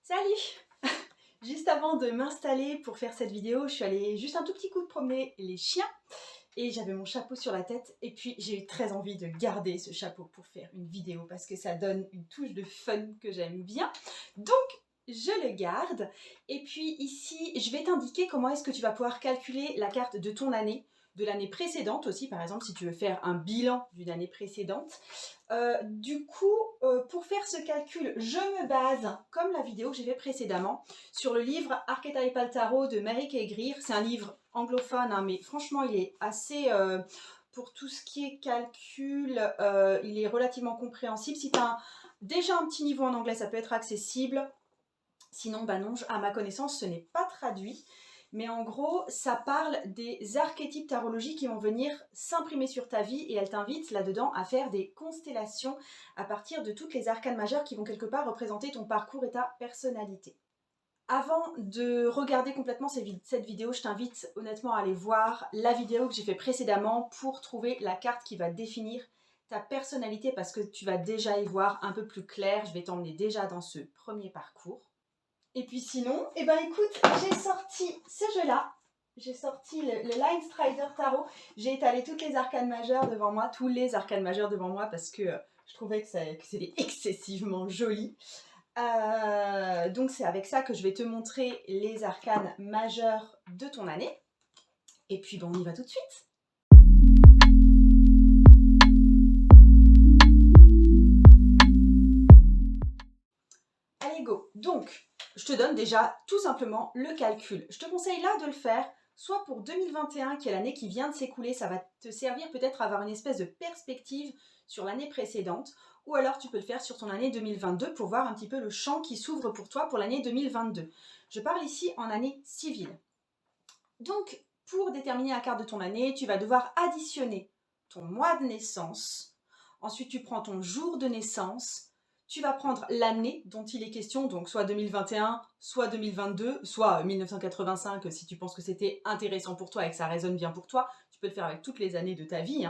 Salut! Juste avant de m'installer pour faire cette vidéo, je suis allée juste un tout petit coup de promener les chiens et j'avais mon chapeau sur la tête et puis j'ai eu très envie de garder ce chapeau pour faire une vidéo parce que ça donne une touche de fun que j'aime bien. Donc je le garde et puis ici je vais t'indiquer comment est-ce que tu vas pouvoir calculer la carte de ton année, de l'année précédente aussi, par exemple si tu veux faire un bilan d'une année précédente. Pour faire ce calcul, je me base, comme la vidéo que j'ai fait précédemment, sur le livre Archetypal Tarot de Mary Kay Greer. C'est un livre anglophone, hein, mais franchement, il est assez... pour tout ce qui est calcul, il est relativement compréhensible. Si tu as déjà un petit niveau en anglais, ça peut être accessible. Sinon, bah non, à ma connaissance, ce n'est pas traduit. Mais en gros, ça parle des archétypes tarologiques qui vont venir s'imprimer sur ta vie et elle t'invite là-dedans à faire des constellations à partir de toutes les arcanes majeures qui vont quelque part représenter ton parcours et ta personnalité. Avant de regarder complètement cette vidéo, je t'invite honnêtement à aller voir la vidéo que j'ai fait précédemment pour trouver la carte qui va définir ta personnalité parce que tu vas déjà y voir un peu plus clair. Je vais t'emmener déjà dans ce premier parcours. Et puis sinon, eh ben écoute, j'ai sorti ce jeu-là. J'ai sorti le Line Strider Tarot. J'ai étalé toutes les arcanes majeures devant moi, tous les arcanes majeures devant moi parce que je trouvais que c'était excessivement joli. Donc c'est avec ça que je vais te montrer les arcanes majeures de ton année. Et puis bon, on y va tout de suite. Allez, go! Donc, je te donne déjà tout simplement le calcul. Je te conseille là de le faire soit pour 2021, qui est l'année qui vient de s'écouler, ça va te servir peut-être à avoir une espèce de perspective sur l'année précédente, ou alors tu peux le faire sur ton année 2022 pour voir un petit peu le champ qui s'ouvre pour toi pour l'année 2022. Je parle ici en année civile. Donc, pour déterminer la carte de ton année, tu vas devoir additionner ton mois de naissance, ensuite tu prends ton jour de naissance, tu vas prendre l'année dont il est question, donc soit 2021, soit 2022, soit 1985 si tu penses que c'était intéressant pour toi et que ça résonne bien pour toi. Tu peux le faire avec toutes les années de ta vie.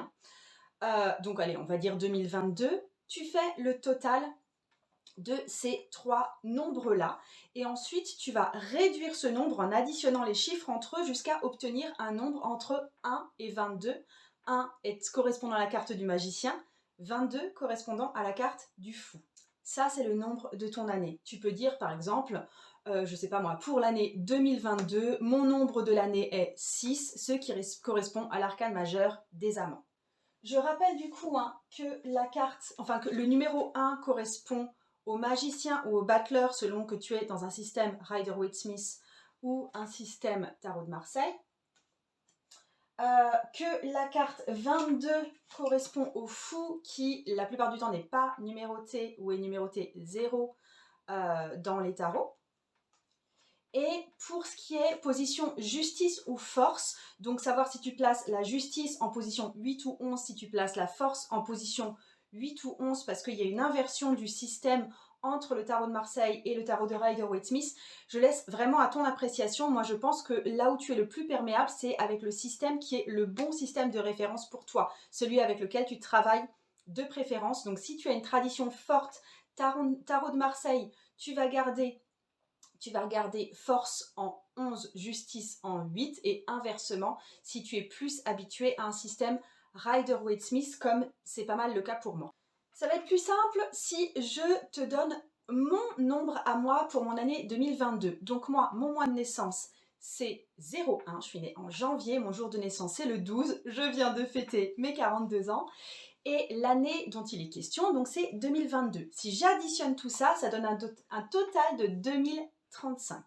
Donc allez, on va dire 2022. Tu fais le total de ces trois nombres-là. Et ensuite, tu vas réduire ce nombre en additionnant les chiffres entre eux jusqu'à obtenir un nombre entre 1 et 22. 1 est correspondant à la carte du magicien, 22 correspondant à la carte du fou. Ça, c'est le nombre de ton année. Tu peux dire, par exemple, je sais pas moi, pour l'année 2022, mon nombre de l'année est 6, ce qui correspond à l'arcane majeur des amants. Je rappelle du coup que le numéro 1 correspond au magicien ou au battleur selon que tu es dans un système Rider-Waite-Smith ou un système Tarot de Marseille. Que la carte 22 correspond au fou qui la plupart du temps n'est pas numéroté ou est numéroté 0 dans les tarots. Et pour ce qui est position justice ou force, donc savoir si tu places la justice en position 8 ou 11, si tu places la force en position 8 ou 11, parce qu'il y a une inversion du système entre le tarot de Marseille et le tarot de Rider-Waite-Smith, je laisse vraiment à ton appréciation. Moi, je pense que là où tu es le plus perméable, c'est avec le système qui est le bon système de référence pour toi, celui avec lequel tu travailles de préférence. Donc, si tu as une tradition forte, tarot de Marseille, tu vas garder force en 11, justice en 8 et inversement, si tu es plus habitué à un système Rider-Waite-Smith comme c'est pas mal le cas pour moi. Ça va être plus simple si je te donne mon nombre à moi pour mon année 2022. Donc moi, mon mois de naissance, c'est 01, je suis née en janvier, mon jour de naissance c'est le 12, je viens de fêter mes 42 ans. Et l'année dont il est question, donc c'est 2022. Si j'additionne tout ça, ça donne un total de 2035.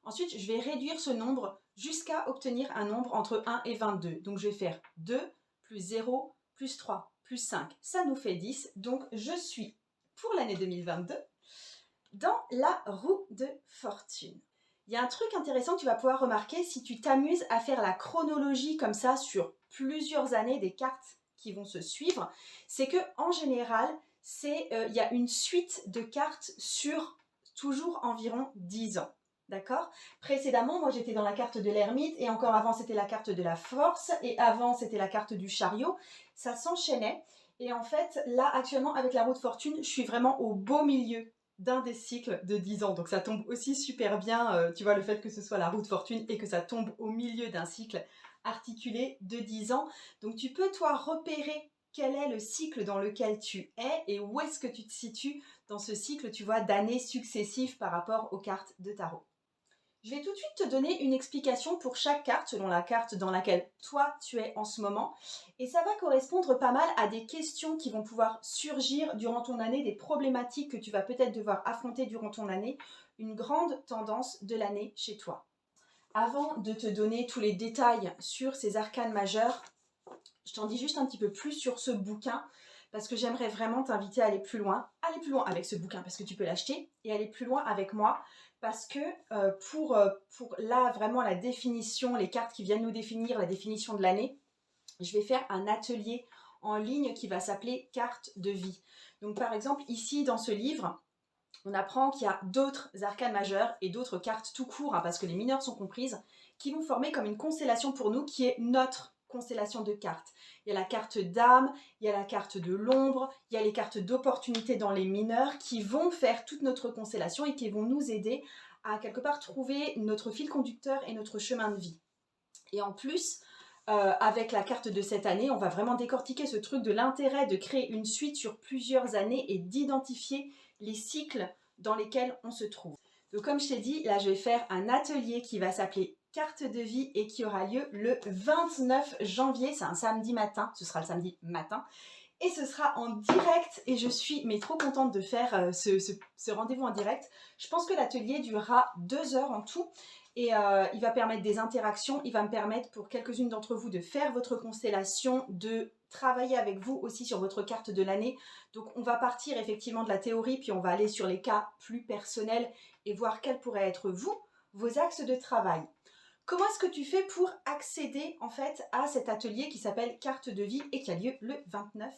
Ensuite, je vais réduire ce nombre jusqu'à obtenir un nombre entre 1 et 22. Donc je vais faire 2 plus 0 plus 3 plus 5. Ça nous fait 10. Donc je suis, pour l'année 2022, dans la roue de fortune. Il y a un truc intéressant que tu vas pouvoir remarquer si tu t'amuses à faire la chronologie comme ça sur plusieurs années des cartes qui vont se suivre, c'est que en général, il y a une suite de cartes sur toujours environ 10 ans. D'accord? Précédemment, moi j'étais dans la carte de l'ermite et encore avant c'était la carte de la force et avant c'était la carte du chariot. Ça s'enchaînait et en fait là actuellement avec la roue de fortune, je suis vraiment au beau milieu d'un des cycles de 10 ans. Donc ça tombe aussi super bien, tu vois, le fait que ce soit la roue de fortune et que ça tombe au milieu d'un cycle articulé de 10 ans. Donc tu peux, toi, repérer quel est le cycle dans lequel tu es et où est-ce que tu te situes dans ce cycle, tu vois, d'années successives par rapport aux cartes de tarot. Je vais tout de suite te donner une explication pour chaque carte, selon la carte dans laquelle toi tu es en ce moment. Et ça va correspondre pas mal à des questions qui vont pouvoir surgir durant ton année, des problématiques que tu vas peut-être devoir affronter durant ton année, une grande tendance de l'année chez toi. Avant de te donner tous les détails sur ces arcanes majeures, je t'en dis juste un petit peu plus sur ce bouquin parce que j'aimerais vraiment t'inviter à aller plus loin. Aller plus loin avec ce bouquin parce que tu peux l'acheter et aller plus loin avec moi parce que pour là vraiment la définition, les cartes qui viennent nous définir la définition de l'année, je vais faire un atelier en ligne qui va s'appeler carte de vie. Donc par exemple ici dans ce livre, on apprend qu'il y a d'autres arcanes majeures et d'autres cartes tout court, hein, parce que les mineures sont comprises, qui vont former comme une constellation pour nous qui est notre constellation de cartes. Il y a la carte d'âme, il y a la carte de l'ombre, il y a les cartes d'opportunité dans les mineurs qui vont faire toute notre constellation et qui vont nous aider à quelque part trouver notre fil conducteur et notre chemin de vie. Et en plus, avec la carte de cette année, on va vraiment décortiquer ce truc de l'intérêt de créer une suite sur plusieurs années et d'identifier les cycles dans lesquels on se trouve. Donc comme je t'ai dit, là je vais faire un atelier qui va s'appeler carte de vie et qui aura lieu le 29 janvier, c'est un samedi matin, ce sera le samedi matin, et ce sera en direct et je suis mais trop contente de faire ce rendez-vous en direct. Je pense que l'atelier durera 2 heures en tout et il va permettre des interactions, il va me permettre pour quelques-unes d'entre vous de faire votre constellation, de travailler avec vous aussi sur votre carte de l'année. Donc on va partir effectivement de la théorie puis on va aller sur les cas plus personnels et voir quels pourraient être vous, vos axes de travail. Comment est-ce que tu fais pour accéder en fait à cet atelier qui s'appelle Carte de vie et qui a lieu le 29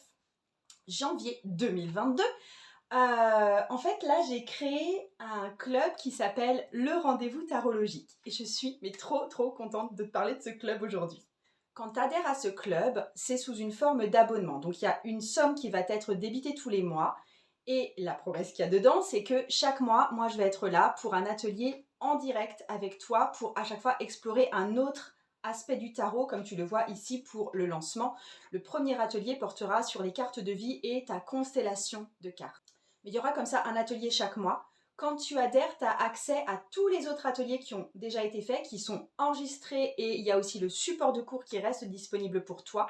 janvier 2022 ? En fait, là, j'ai créé un club qui s'appelle Le Rendez-vous Tarologique. Et je suis mais trop contente de te parler de ce club aujourd'hui. Quand tu adhères à ce club, c'est sous une forme d'abonnement. Donc, il y a une somme qui va être débitée tous les mois. Et la promesse qu'il y a dedans, c'est que chaque mois, moi, je vais être là pour un atelier en direct avec toi pour à chaque fois explorer un autre aspect du tarot, comme tu le vois ici pour le lancement. Le premier atelier portera sur les cartes de vie et ta constellation de cartes. Mais il y aura comme ça un atelier chaque mois. Quand tu adhères, tu as accès à tous les autres ateliers qui ont déjà été faits, qui sont enregistrés et il y a aussi le support de cours qui reste disponible pour toi.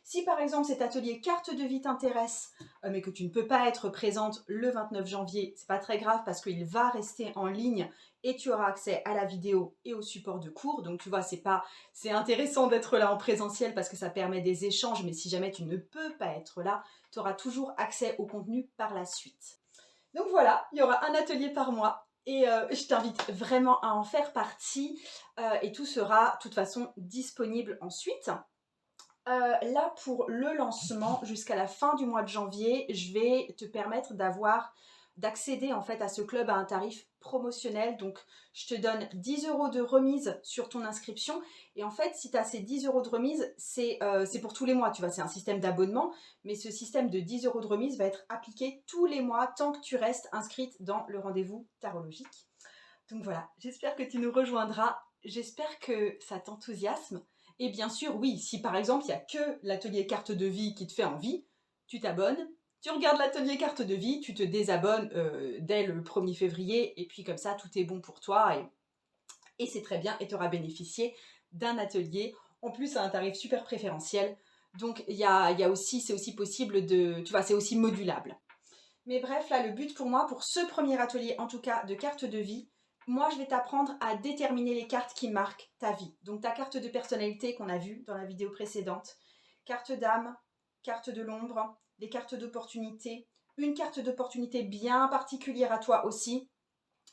Si par exemple cet atelier carte de vie t'intéresse, mais que tu ne peux pas être présente le 29 janvier, c'est pas très grave parce qu'il va rester en ligne et tu auras accès à la vidéo et au support de cours. Donc tu vois, c'est intéressant d'être là en présentiel parce que ça permet des échanges, mais si jamais tu ne peux pas être là, tu auras toujours accès au contenu par la suite. Donc voilà, il y aura un atelier par mois et je t'invite vraiment à en faire partie et tout sera de toute façon disponible ensuite. Là pour le lancement jusqu'à la fin du mois de janvier, je vais te permettre d'accéder en fait à ce club à un tarif promotionnel. Donc je te donne 10 € de remise sur ton inscription et en fait si tu as ces 10 € de remise, c'est pour tous les mois, tu vois, c'est un système d'abonnement, mais ce système de 10 € de remise va être appliqué tous les mois tant que tu restes inscrite dans le rendez-vous tarologique. Donc voilà, j'espère que tu nous rejoindras, j'espère que ça t'enthousiasme. Et bien sûr, oui, si par exemple, il n'y a que l'atelier carte de vie qui te fait envie, tu t'abonnes, tu regardes l'atelier carte de vie, tu te désabonnes dès le 1er février, et puis comme ça, tout est bon pour toi, et c'est très bien, et tu auras bénéficié d'un atelier, en plus à un tarif super préférentiel. Donc, c'est aussi possible de... Tu vois, c'est aussi modulable. Mais bref, là, le but pour moi, pour ce premier atelier, en tout cas, de carte de vie, moi, je vais t'apprendre à déterminer les cartes qui marquent ta vie. Donc, ta carte de personnalité qu'on a vue dans la vidéo précédente, carte d'âme, carte de l'ombre, les cartes d'opportunité, une carte d'opportunité bien particulière à toi aussi,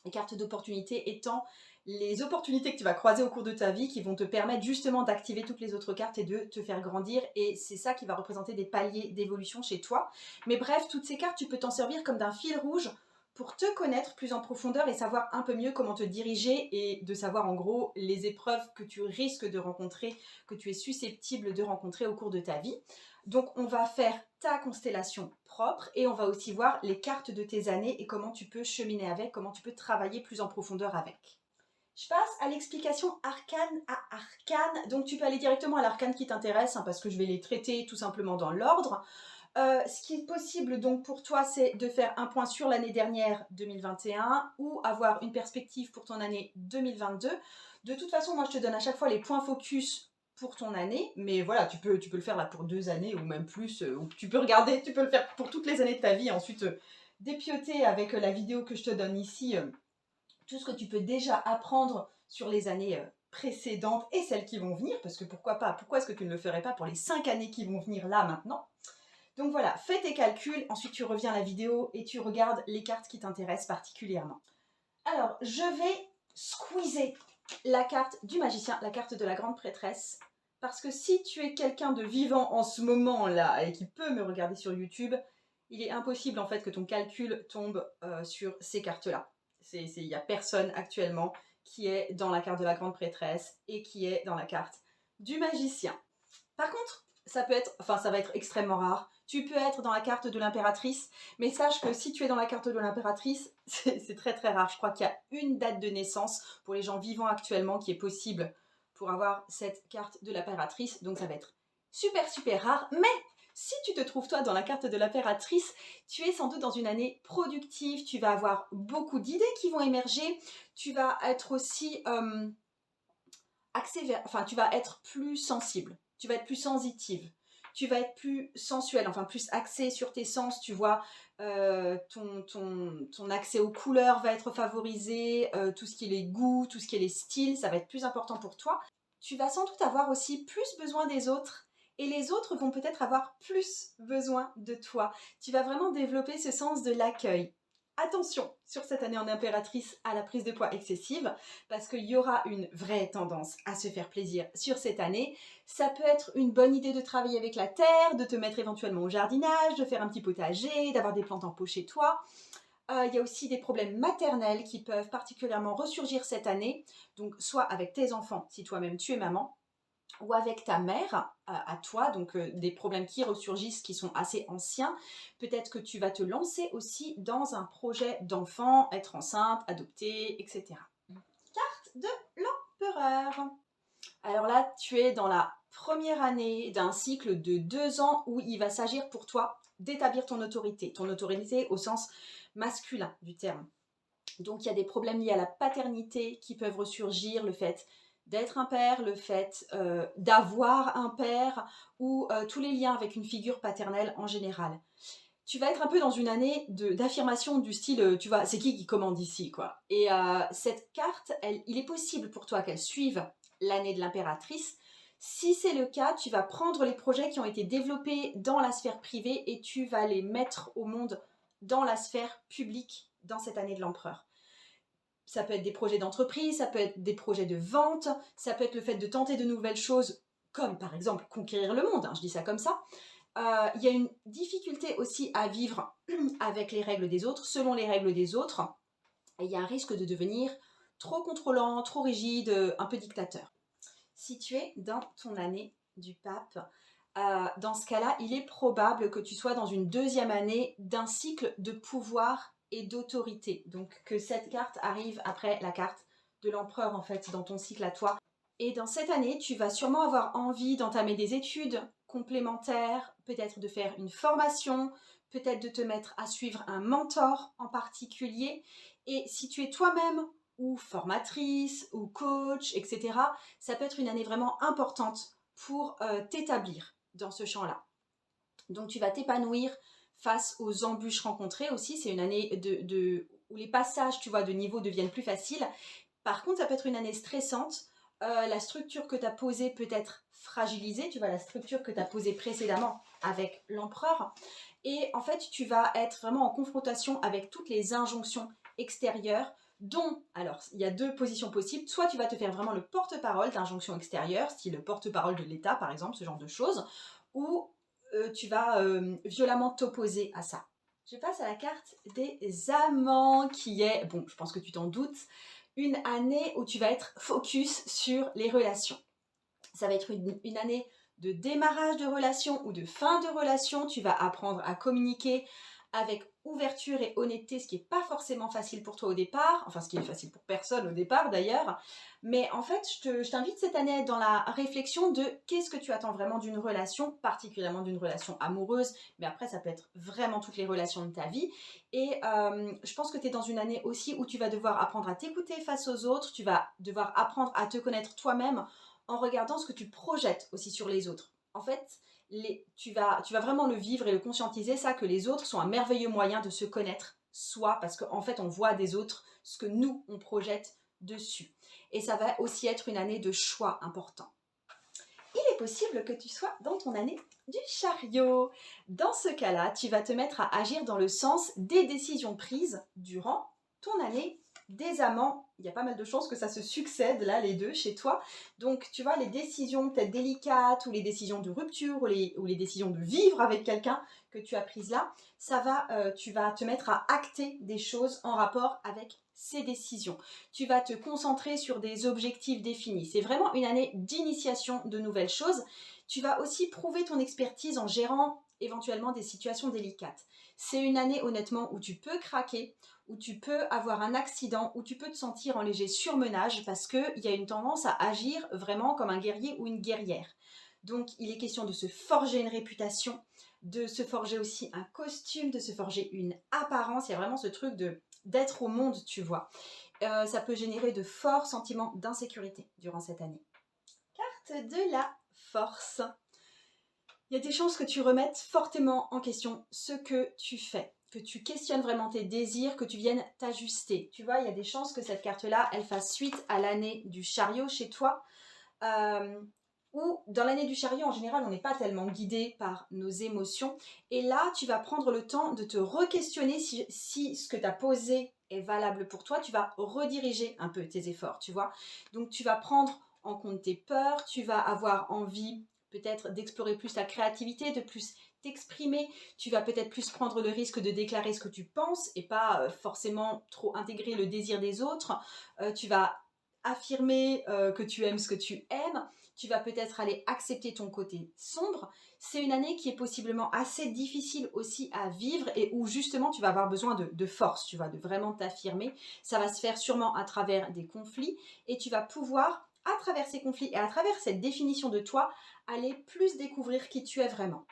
les cartes d'opportunité étant les opportunités que tu vas croiser au cours de ta vie qui vont te permettre justement d'activer toutes les autres cartes et de te faire grandir, et c'est ça qui va représenter des paliers d'évolution chez toi. Mais bref, toutes ces cartes, tu peux t'en servir comme d'un fil rouge pour te connaître plus en profondeur et savoir un peu mieux comment te diriger et de savoir en gros les épreuves que tu risques de rencontrer, que tu es susceptible de rencontrer au cours de ta vie. Donc on va faire ta constellation propre et on va aussi voir les cartes de tes années et comment tu peux cheminer avec, comment tu peux travailler plus en profondeur avec. Je passe à l'explication arcane à arcane. Donc tu peux aller directement à l'arcane qui t'intéresse, hein, parce que je vais les traiter tout simplement dans l'ordre. Ce qui est possible donc pour toi, c'est de faire un point sur l'année dernière 2021 ou avoir une perspective pour ton année 2022. De toute façon, moi je te donne à chaque fois les points focus pour ton année, mais voilà, tu peux le faire là pour 2 années ou même plus, ou tu peux regarder, tu peux le faire pour toutes les années de ta vie, ensuite dépioter avec la vidéo que je te donne ici, tout ce que tu peux déjà apprendre sur les années précédentes et celles qui vont venir, parce que pourquoi pas, pourquoi est-ce que tu ne le ferais pas pour les 5 années qui vont venir là maintenant. Donc voilà, fais tes calculs, ensuite tu reviens à la vidéo et tu regardes les cartes qui t'intéressent particulièrement. Alors, je vais squeezer la carte du magicien, la carte de la grande prêtresse, parce que si tu es quelqu'un de vivant en ce moment-là et qui peut me regarder sur YouTube, il est impossible en fait que ton calcul tombe sur ces cartes-là. Il n'y a personne actuellement qui est dans la carte de la grande prêtresse et qui est dans la carte du magicien. Par contre, ça va être extrêmement rare. Tu peux être dans la carte de l'impératrice, mais sache que si tu es dans la carte de l'impératrice, c'est très très rare. Je crois qu'il y a une date de naissance pour les gens vivants actuellement qui est possible pour avoir cette carte de l'impératrice, donc ça va être super super rare. Mais si tu te trouves toi dans la carte de l'impératrice, tu es sans doute dans une année productive, tu vas avoir beaucoup d'idées qui vont émerger, tu vas être aussi tu vas être plus sensible, tu vas être plus sensitive, tu vas être plus sensuelle, enfin plus axée sur tes sens, tu vois, ton accès aux couleurs va être favorisé, tout ce qui est les goûts, tout ce qui est les styles, ça va être plus important pour toi. Tu vas sans doute avoir aussi plus besoin des autres et les autres vont peut-être avoir plus besoin de toi. Tu vas vraiment développer ce sens de l'accueil. Attention sur cette année en impératrice à la prise de poids excessive parce qu'il y aura une vraie tendance à se faire plaisir sur cette année. Ça peut être une bonne idée de travailler avec la terre, de te mettre éventuellement au jardinage, de faire un petit potager, d'avoir des plantes en pot chez toi. Il y a aussi des problèmes maternels qui peuvent particulièrement ressurgir cette année, donc soit avec tes enfants si toi-même tu es maman, ou avec ta mère à toi, donc des problèmes qui ressurgissent, qui sont assez anciens. Peut-être que tu vas te lancer aussi dans un projet d'enfant, être enceinte, adopter, etc. Carte de l'empereur. Alors là, tu es dans la première année d'un cycle de 2 ans où il va s'agir pour toi d'établir ton autorité au sens masculin du terme. Donc il y a des problèmes liés à la paternité qui peuvent ressurgir, le fait d'être un père, le fait d'avoir un père ou tous les liens avec une figure paternelle en général. Tu vas être un peu dans une année d'affirmation du style, tu vois, c'est qui commande ici, quoi. Et cette carte, il est possible pour toi qu'elle suive l'année de l'impératrice. Si c'est le cas, tu vas prendre les projets qui ont été développés dans la sphère privée et tu vas les mettre au monde dans la sphère publique dans cette année de l'empereur. Ça peut être des projets d'entreprise, ça peut être des projets de vente, ça peut être le fait de tenter de nouvelles choses, comme par exemple conquérir le monde, hein, je dis ça comme ça. Il y a une difficulté aussi à vivre avec les règles des autres, selon les règles des autres. Et il y a un risque de devenir trop contrôlant, trop rigide, un peu dictateur. Si tu es dans ton année du pape, dans ce cas-là, il est probable que tu sois dans une deuxième année d'un cycle de pouvoir et d'autorité. Donc que cette carte arrive après la carte de l'empereur en fait dans ton cycle à toi. Et dans cette année, tu vas sûrement avoir envie d'entamer des études complémentaires, peut-être de faire une formation, peut-être de te mettre à suivre un mentor en particulier. Et si tu es toi-même ou formatrice ou coach, etc., ça peut être une année vraiment importante pour t'établir dans ce champ-là. Donc tu vas t'épanouir face aux embûches rencontrées aussi. C'est une année où les passages, tu vois, de niveau deviennent plus faciles. Par contre, ça peut être une année stressante. La structure que tu as posée peut être fragilisée, tu vois, la structure que tu as posée précédemment avec l'empereur. Et en fait, tu vas être vraiment en confrontation avec toutes les injonctions extérieures dont, alors, il y a 2 positions possibles. Soit tu vas te faire vraiment le porte-parole d'injonctions extérieures, style le porte-parole de l'État, par exemple, ce genre de choses, ou tu vas violemment t'opposer à ça. Je passe à la carte des amants, qui est, bon, je pense que tu t'en doutes, une année où tu vas être focus sur les relations. Ça va être une année de démarrage de relation ou de fin de relation. Tu vas apprendre à communiquer avec ouverture et honnêteté, ce qui n'est pas forcément facile pour toi au départ, enfin ce qui est facile pour personne au départ d'ailleurs, mais en fait je t'invite cette année à être dans la réflexion de qu'est-ce que tu attends vraiment d'une relation, particulièrement d'une relation amoureuse, mais après ça peut être vraiment toutes les relations de ta vie, et je pense que tu es dans une année aussi où tu vas devoir apprendre à t'écouter face aux autres, tu vas devoir apprendre à te connaître toi-même en regardant ce que tu projettes aussi sur les autres. En fait, tu vas vraiment le vivre et le conscientiser, ça, que les autres sont un merveilleux moyen de se connaître soi, parce qu'en fait, on voit des autres ce que nous, on projette dessus. Et ça va aussi être une année de choix important. Il est possible que tu sois dans ton année du chariot. Dans ce cas-là, tu vas te mettre à agir dans le sens des décisions prises durant ton année des amants. Il y a pas mal de chances que ça se succède, là, les deux, chez toi. Donc, tu vois, les décisions peut-être délicates, ou les décisions de rupture, ou les décisions de vivre avec quelqu'un que tu as prises là, tu vas te mettre à acter des choses en rapport avec ces décisions. Tu vas te concentrer sur des objectifs définis. C'est vraiment une année d'initiation de nouvelles choses. Tu vas aussi prouver ton expertise en gérant éventuellement des situations délicates. C'est une année honnêtement où tu peux craquer, où tu peux avoir un accident, où tu peux te sentir en léger surmenage parce qu'il y a une tendance à agir vraiment comme un guerrier ou une guerrière. Donc il est question de se forger une réputation, de se forger aussi un costume, de se forger une apparence. Il y a vraiment ce truc d'être au monde, tu vois. Ça peut générer de forts sentiments d'insécurité durant cette année. Carte de la force. Il y a des chances que tu remettes fortement en question ce que tu fais, que tu questionnes vraiment tes désirs, que tu viennes t'ajuster. Tu vois, il y a des chances que cette carte-là, elle fasse suite à l'année du chariot chez toi. Ou dans l'année du chariot, en général, on n'est pas tellement guidé par nos émotions. Et là, tu vas prendre le temps de te re-questionner si ce que tu as posé est valable pour toi. Tu vas rediriger un peu tes efforts, tu vois. Donc, tu vas prendre en compte tes peurs, tu vas avoir envie peut-être d'explorer plus ta créativité, de plus t'exprimer. Tu vas peut-être plus prendre le risque de déclarer ce que tu penses et pas forcément trop intégrer le désir des autres. Tu vas affirmer que tu aimes ce que tu aimes, tu vas peut-être aller accepter ton côté sombre. C'est une année qui est possiblement assez difficile aussi à vivre et où justement tu vas avoir besoin de force, tu vois, de vraiment t'affirmer. Ça va se faire sûrement à travers des conflits et tu vas pouvoir, à travers ces conflits et à travers cette définition de toi, aller plus découvrir qui tu es vraiment.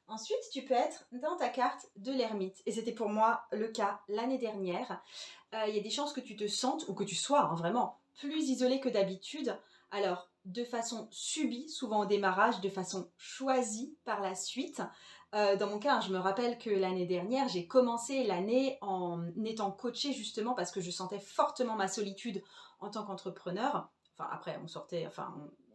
Ensuite, tu peux être dans ta carte de l'ermite. Et c'était pour moi le cas l'année dernière. Il y a des chances que tu te sentes, ou que tu sois vraiment plus isolé que d'habitude. Alors, de façon subie, souvent au démarrage, de façon choisie par la suite. Dans mon cas, je me rappelle que l'année dernière, j'ai commencé l'année en étant coachée justement parce que je sentais fortement ma solitude en tant qu'entrepreneur. Enfin, après, on sortait, enfin,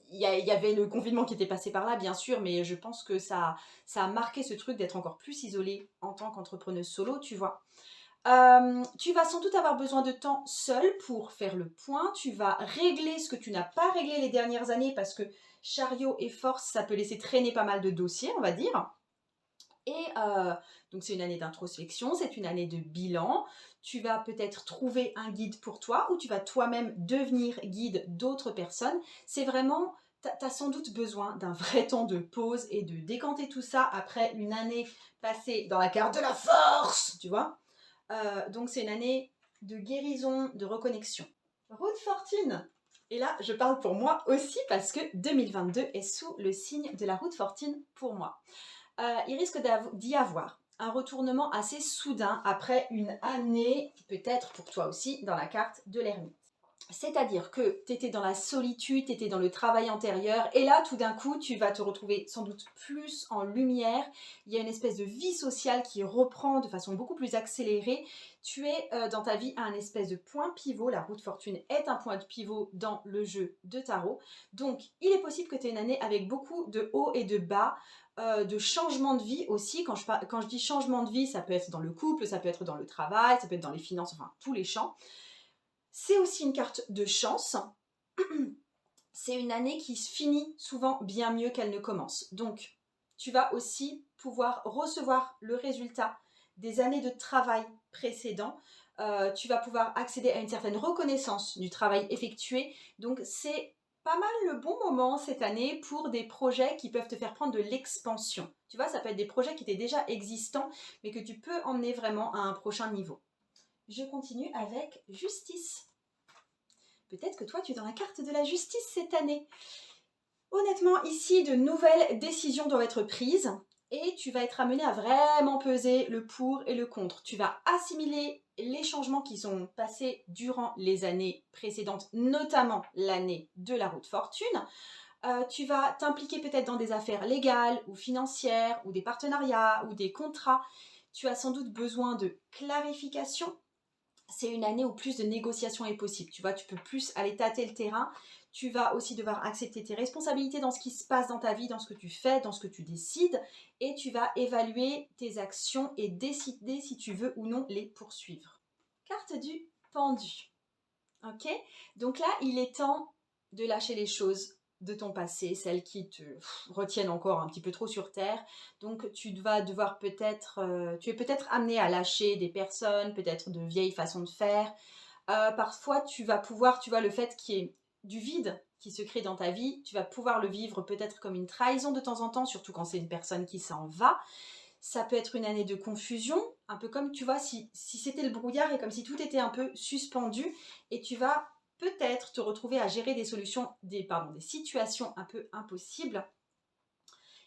il y avait le confinement qui était passé par là, bien sûr, mais je pense que ça a marqué ce truc d'être encore plus isolée en tant qu'entrepreneuse solo, tu vois. Tu vas sans doute avoir besoin de temps seul pour faire le point. Tu vas régler ce que tu n'as pas réglé les dernières années parce que chariot et force, ça peut laisser traîner pas mal de dossiers, on va dire. Et donc c'est une année d'introspection, c'est une année de bilan. Tu vas peut-être trouver un guide pour toi ou tu vas toi-même devenir guide d'autres personnes. C'est vraiment, tu as sans doute besoin d'un vrai temps de pause et de décanter tout ça après une année passée dans la carte de la force, tu vois. Donc c'est une année de guérison, de reconnexion. Roue de fortune. Et là, je parle pour moi aussi parce que 2022 est sous le signe de la roue de fortune pour moi. Il risque d'y avoir un retournement assez soudain après une année, peut-être pour toi aussi, dans la carte de l'ermite. C'est-à-dire que tu étais dans la solitude, tu étais dans le travail antérieur, et là, tout d'un coup, tu vas te retrouver sans doute plus en lumière. Il y a une espèce de vie sociale qui reprend de façon beaucoup plus accélérée. Tu es dans ta vie à un espèce de point pivot. La roue de fortune est un point de pivot dans le jeu de tarot. Donc, il est possible que tu aies une année avec beaucoup de hauts et de bas, de changement de vie aussi. Quand je dis changement de vie, ça peut être dans le couple, ça peut être dans le travail, ça peut être dans les finances, enfin tous les champs. C'est aussi une carte de chance. C'est une année qui se finit souvent bien mieux qu'elle ne commence. Donc, tu vas aussi pouvoir recevoir le résultat des années de travail précédents. Tu vas pouvoir accéder à une certaine reconnaissance du travail effectué. Donc, c'est pas mal le bon moment cette année pour des projets qui peuvent te faire prendre de l'expansion. Tu vois, ça peut être des projets qui étaient déjà existants, mais que tu peux emmener vraiment à un prochain niveau. Je continue avec justice. Peut-être que toi, tu es dans la carte de la justice cette année. Honnêtement, ici, de nouvelles décisions doivent être prises et tu vas être amené à vraiment peser le pour et le contre. Tu vas assimiler les changements qui sont passés durant les années précédentes, notamment l'année de la roue de fortune. Tu vas t'impliquer peut-être dans des affaires légales ou financières ou des partenariats ou des contrats. Tu as sans doute besoin de clarification. C'est une année où plus de négociations est possible. Tu vois, tu peux plus aller tâter le terrain. Tu vas aussi devoir accepter tes responsabilités dans ce qui se passe dans ta vie, dans ce que tu fais, dans ce que tu décides. Et tu vas évaluer tes actions et décider si tu veux ou non les poursuivre. Carte du pendu. Ok? Donc là, il est temps de lâcher les choses de ton passé, celles qui te retiennent encore un petit peu trop sur terre. Donc tu vas devoir peut-être, tu es peut-être amené à lâcher des personnes, peut-être de vieilles façons de faire. Parfois tu vas pouvoir, tu vois, le fait qu'il y ait du vide qui se crée dans ta vie, tu vas pouvoir le vivre peut-être comme une trahison de temps en temps, surtout quand c'est une personne qui s'en va. Ça peut être une année de confusion, un peu comme, tu vois, si c'était le brouillard et comme si tout était un peu suspendu et tu vas peut-être te retrouver à gérer des situations un peu impossibles.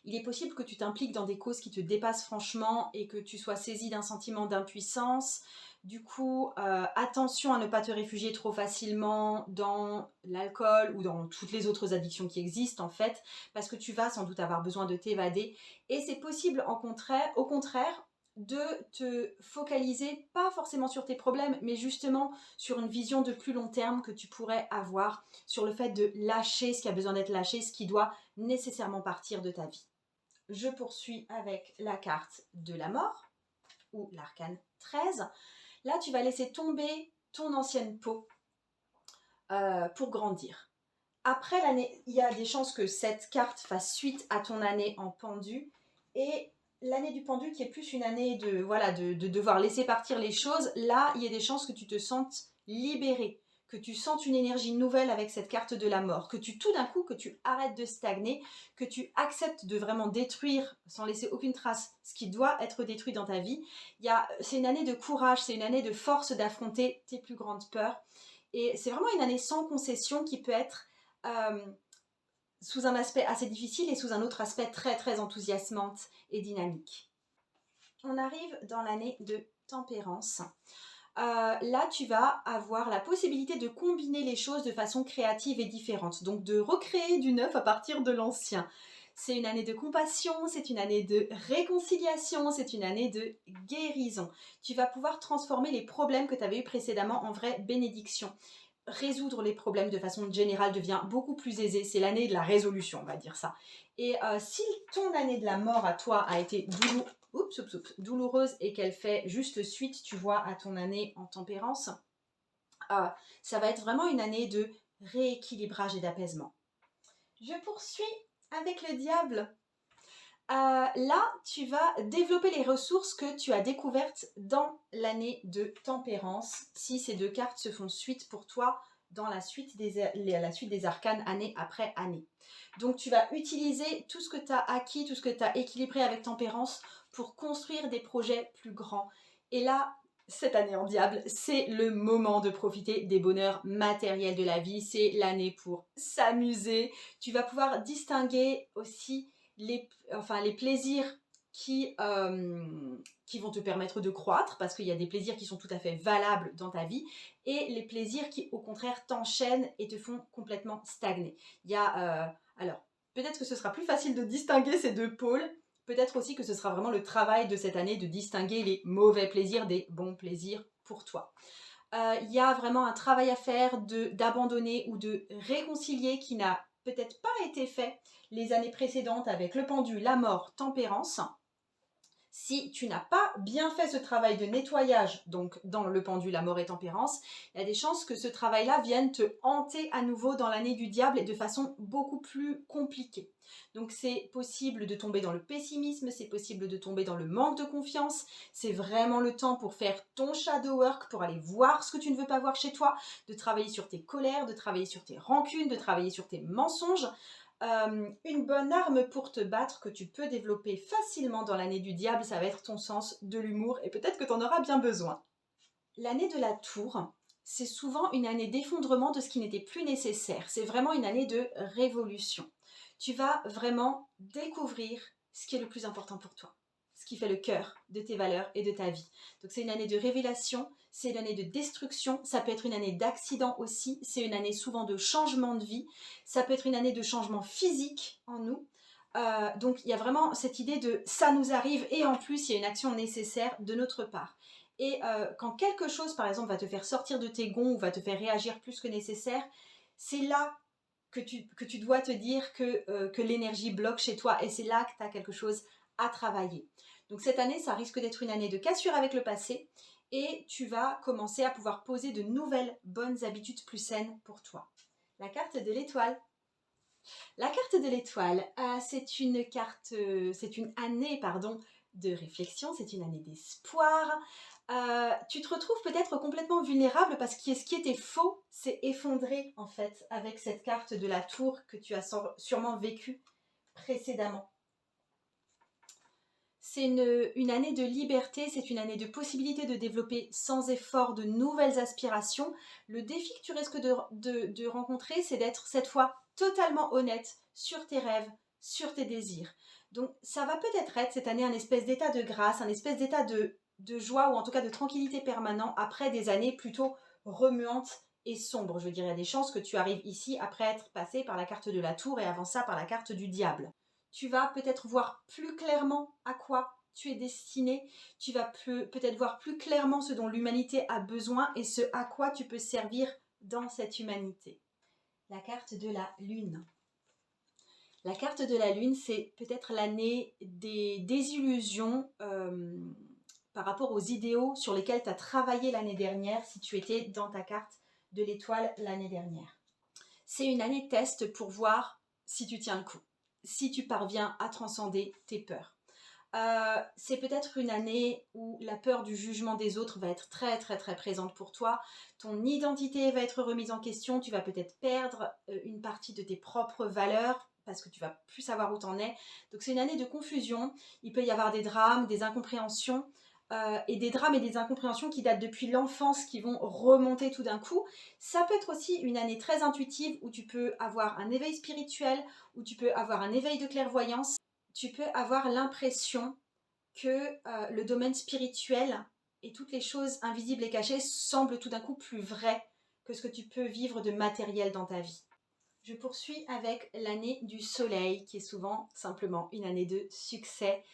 Il est possible que tu t'impliques dans des causes qui te dépassent franchement et que tu sois saisi d'un sentiment d'impuissance. Du coup, attention à ne pas te réfugier trop facilement dans l'alcool ou dans toutes les autres addictions qui existent en fait, parce que tu vas sans doute avoir besoin de t'évader. Et c'est possible au contraire, de te focaliser, pas forcément sur tes problèmes, mais justement sur une vision de plus long terme que tu pourrais avoir, sur le fait de lâcher ce qui a besoin d'être lâché, ce qui doit nécessairement partir de ta vie. Je poursuis avec la carte de la mort, ou l'arcane 13. Là, tu vas laisser tomber ton ancienne peau pour grandir. Après l'année, il y a des chances que cette carte fasse suite à ton année en pendu. Et l'année du pendu, qui est plus une année de, voilà, de devoir laisser partir les choses, là, il y a des chances que tu te sentes libéré, que tu sentes une énergie nouvelle avec cette carte de la mort, que tu tout d'un coup, que tu arrêtes de stagner, que tu acceptes de vraiment détruire, sans laisser aucune trace, ce qui doit être détruit dans ta vie. C'est une année de courage, c'est une année de force d'affronter tes plus grandes peurs. Et c'est vraiment une année sans concession qui peut être sous un aspect assez difficile et sous un autre aspect très très enthousiasmante et dynamique. On arrive dans l'année de tempérance. Là, tu vas avoir la possibilité de combiner les choses de façon créative et différente, donc de recréer du neuf à partir de l'ancien. C'est une année de compassion, c'est une année de réconciliation, c'est une année de guérison. Tu vas pouvoir transformer les problèmes que tu avais eus précédemment en vraie bénédiction. Résoudre les problèmes de façon générale devient beaucoup plus aisé. C'est l'année de la résolution, on va dire ça. Et si ton année de la mort à toi a été douloureuse et qu'elle fait juste suite, tu vois, à ton année en tempérance, ça va être vraiment une année de rééquilibrage et d'apaisement. Je poursuis avec le diable. Là, tu vas développer les ressources que tu as découvertes dans l'année de tempérance, si ces deux cartes se font suite pour toi dans la suite des arcanes année après année. Donc tu vas utiliser tout ce que tu as acquis, tout ce que tu as équilibré avec tempérance pour construire des projets plus grands. Et là, cette année en diable, c'est le moment de profiter des bonheurs matériels de la vie, c'est l'année pour s'amuser. Tu vas pouvoir distinguer aussi les plaisirs qui vont te permettre de croître, parce qu'il y a des plaisirs qui sont tout à fait valables dans ta vie, et les plaisirs qui, au contraire, t'enchaînent et te font complètement stagner. Alors, peut-être que ce sera plus facile de distinguer ces deux pôles, peut-être aussi que ce sera vraiment le travail de cette année de distinguer les mauvais plaisirs des bons plaisirs pour toi. Il y a vraiment un travail à faire d'abandonner ou de réconcilier qui n'a peut-être pas été fait les années précédentes avec le pendu, la mort, tempérance. Si tu n'as pas bien fait ce travail de nettoyage, donc dans le pendule amour et tempérance, il y a des chances que ce travail-là vienne te hanter à nouveau dans l'année du diable et de façon beaucoup plus compliquée. Donc c'est possible de tomber dans le pessimisme, c'est possible de tomber dans le manque de confiance. C'est vraiment le temps pour faire ton shadow work, pour aller voir ce que tu ne veux pas voir chez toi, de travailler sur tes colères, de travailler sur tes rancunes, de travailler sur tes mensonges. Une bonne arme pour te battre que tu peux développer facilement dans l'année du diable, ça va être ton sens de l'humour et peut-être que tu en auras bien besoin. L'année de la tour, c'est souvent une année d'effondrement de ce qui n'était plus nécessaire. C'est vraiment une année de révolution. Tu vas vraiment découvrir ce qui est le plus important pour toi, ce qui fait le cœur de tes valeurs et de ta vie. Donc c'est une année de révélation, c'est une année de destruction, ça peut être une année d'accident aussi, c'est une année souvent de changement de vie, ça peut être une année de changement physique en nous. Donc il y a vraiment cette idée de ça nous arrive et en plus il y a une action nécessaire de notre part. Et quand quelque chose par exemple va te faire sortir de tes gonds ou va te faire réagir plus que nécessaire, c'est là que tu dois te dire que l'énergie bloque chez toi et c'est là que tu as quelque chose à travailler. Donc cette année, ça risque d'être une année de cassure avec le passé et tu vas commencer à pouvoir poser de nouvelles bonnes habitudes plus saines pour toi. La carte de l'étoile. La carte de l'étoile, c'est une année, pardon, de réflexion, c'est une année d'espoir. Tu te retrouves peut-être complètement vulnérable parce que ce qui était faux s'est effondré en fait avec cette carte de la tour que tu as sûrement vécue précédemment. C'est une année de liberté, c'est une année de possibilité de développer sans effort de nouvelles aspirations. Le défi que tu risques de rencontrer, c'est d'être cette fois totalement honnête sur tes rêves, sur tes désirs. Donc ça va peut-être être cette année un espèce d'état de grâce, un espèce d'état de joie ou en tout cas de tranquillité permanent après des années plutôt remuantes et sombres. Je dirais des chances que tu arrives ici après être passé par la carte de la tour et avant ça par la carte du diable. Tu vas peut-être voir plus clairement à quoi tu es destiné, tu vas peut-être voir plus clairement ce dont l'humanité a besoin et ce à quoi tu peux servir dans cette humanité. La carte de la lune. La carte de la lune, c'est peut-être l'année des désillusions par rapport aux idéaux sur lesquels tu as travaillé l'année dernière si tu étais dans ta carte de l'étoile l'année dernière. C'est une année test pour voir si tu tiens le coup, si tu parviens à transcender tes peurs. C'est peut-être une année où la peur du jugement des autres va être très très très présente pour toi. Ton identité va être remise en question, tu vas peut-être perdre une partie de tes propres valeurs parce que tu vas plus savoir où t'en es. Donc c'est une année de confusion, il peut y avoir des drames, des incompréhensions. Et des drames et des incompréhensions qui datent depuis l'enfance qui vont remonter tout d'un coup. Ça peut être aussi une année très intuitive où tu peux avoir un éveil spirituel, où tu peux avoir un éveil de clairvoyance. Tu peux avoir l'impression que le domaine spirituel et toutes les choses invisibles et cachées semblent tout d'un coup plus vraies que ce que tu peux vivre de matériel dans ta vie. Je poursuis avec l'année du soleil, qui est souvent simplement une année de succès.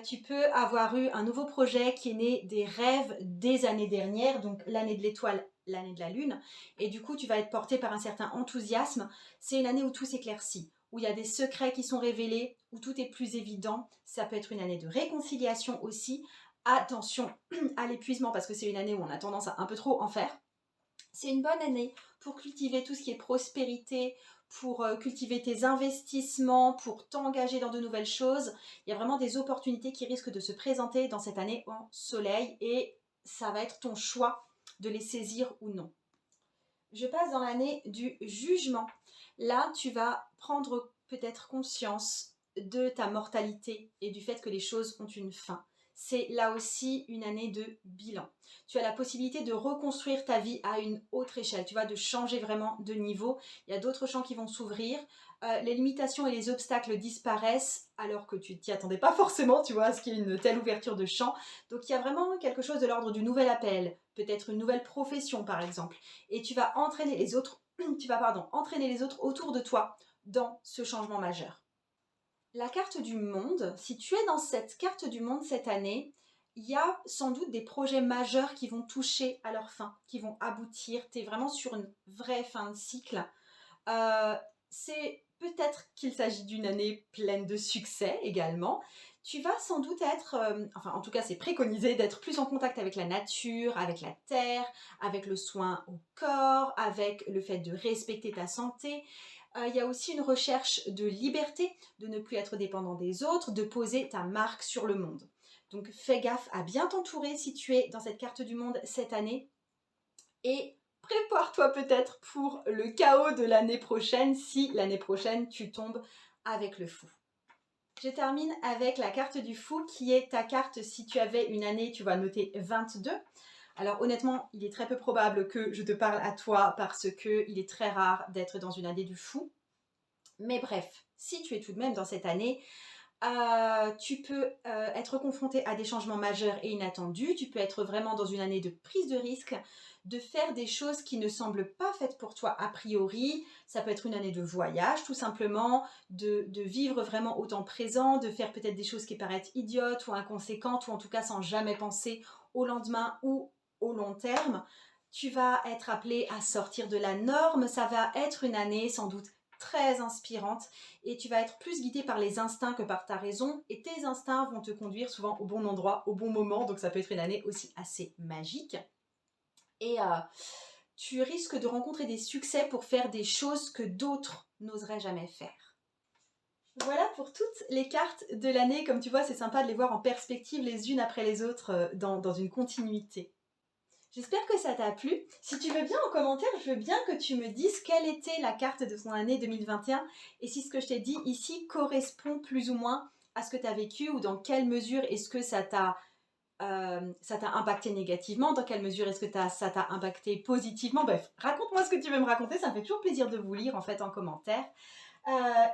Tu peux avoir eu un nouveau projet qui est né des rêves des années dernières, donc l'année de l'étoile, l'année de la lune, et du coup tu vas être porté par un certain enthousiasme. C'est une année où tout s'éclaircit, où il y a des secrets qui sont révélés, où tout est plus évident. Ça peut être une année de réconciliation aussi. Attention à l'épuisement parce que c'est une année où on a tendance à un peu trop en faire. C'est une bonne année pour cultiver tout ce qui est prospérité, pour cultiver tes investissements, pour t'engager dans de nouvelles choses. Il y a vraiment des opportunités qui risquent de se présenter dans cette année en soleil et ça va être ton choix de les saisir ou non. Je passe dans l'année du jugement. Là, tu vas prendre peut-être conscience de ta mortalité et du fait que les choses ont une fin. C'est là aussi une année de bilan. Tu as la possibilité de reconstruire ta vie à une autre échelle. Tu vas de changer vraiment de niveau. Il y a d'autres champs qui vont s'ouvrir. Les limitations et les obstacles disparaissent alors que tu t'y attendais pas forcément, tu vois, à ce qu'il y ait une telle ouverture de champ. Donc il y a vraiment quelque chose de l'ordre du nouvel appel, peut-être une nouvelle profession par exemple. Et tu vas entraîner les autres, entraîner les autres autour de toi dans ce changement majeur. La carte du monde, si tu es dans cette carte du monde cette année, il y a sans doute des projets majeurs qui vont toucher à leur fin, qui vont aboutir. Tu es vraiment sur une vraie fin de cycle. C'est peut-être qu'il s'agit d'une année pleine de succès également. Tu vas sans doute être, enfin en tout cas c'est préconisé d'être plus en contact avec la nature, avec la terre, avec le soin au corps, avec le fait de respecter ta santé. Il y a aussi une recherche de liberté, de ne plus être dépendant des autres, de poser ta marque sur le monde. Donc fais gaffe à bien t'entourer si tu es dans cette carte du monde cette année et prépare-toi peut-être pour le chaos de l'année prochaine si l'année prochaine tu tombes avec le fou. Je termine avec la carte du fou qui est ta carte si tu avais une année, tu vas noter 22. Alors honnêtement, il est très peu probable que je te parle à toi parce qu'il est très rare d'être dans une année du fou. Mais bref, si tu es tout de même dans cette année, tu peux être confronté à des changements majeurs et inattendus. Tu peux être vraiment dans une année de prise de risque, de faire des choses qui ne semblent pas faites pour toi a priori. Ça peut être une année de voyage, tout simplement, de vivre vraiment au temps présent, de faire peut-être des choses qui paraissent idiotes ou inconséquentes, ou en tout cas sans jamais penser au lendemain ou au long terme. Tu vas être appelé à sortir de la norme. Ça va être une année sans doute très inspirante et tu vas être plus guidé par les instincts que par ta raison et tes instincts vont te conduire souvent au bon endroit, au bon moment, donc ça peut être une année aussi assez magique et tu risques de rencontrer des succès pour faire des choses que d'autres n'oseraient jamais faire. Voilà pour toutes les cartes de l'année, comme tu vois c'est sympa de les voir en perspective les unes après les autres dans une continuité. J'espère que ça t'a plu. Si tu veux bien en commentaire, je veux bien que tu me dises quelle était la carte de ton année 2021 et si ce que je t'ai dit ici correspond plus ou moins à ce que tu as vécu ou dans quelle mesure est-ce que ça t'a impacté négativement, dans quelle mesure est-ce que ça t'a impacté positivement. Bref, raconte-moi ce que tu veux me raconter, ça me fait toujours plaisir de vous lire en fait en commentaire.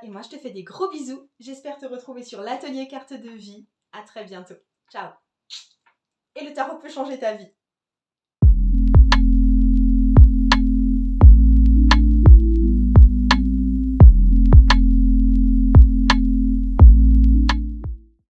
Et moi je te fais des gros bisous, j'espère te retrouver sur l'atelier carte de vie. À très bientôt, ciao. Et le tarot peut changer ta vie.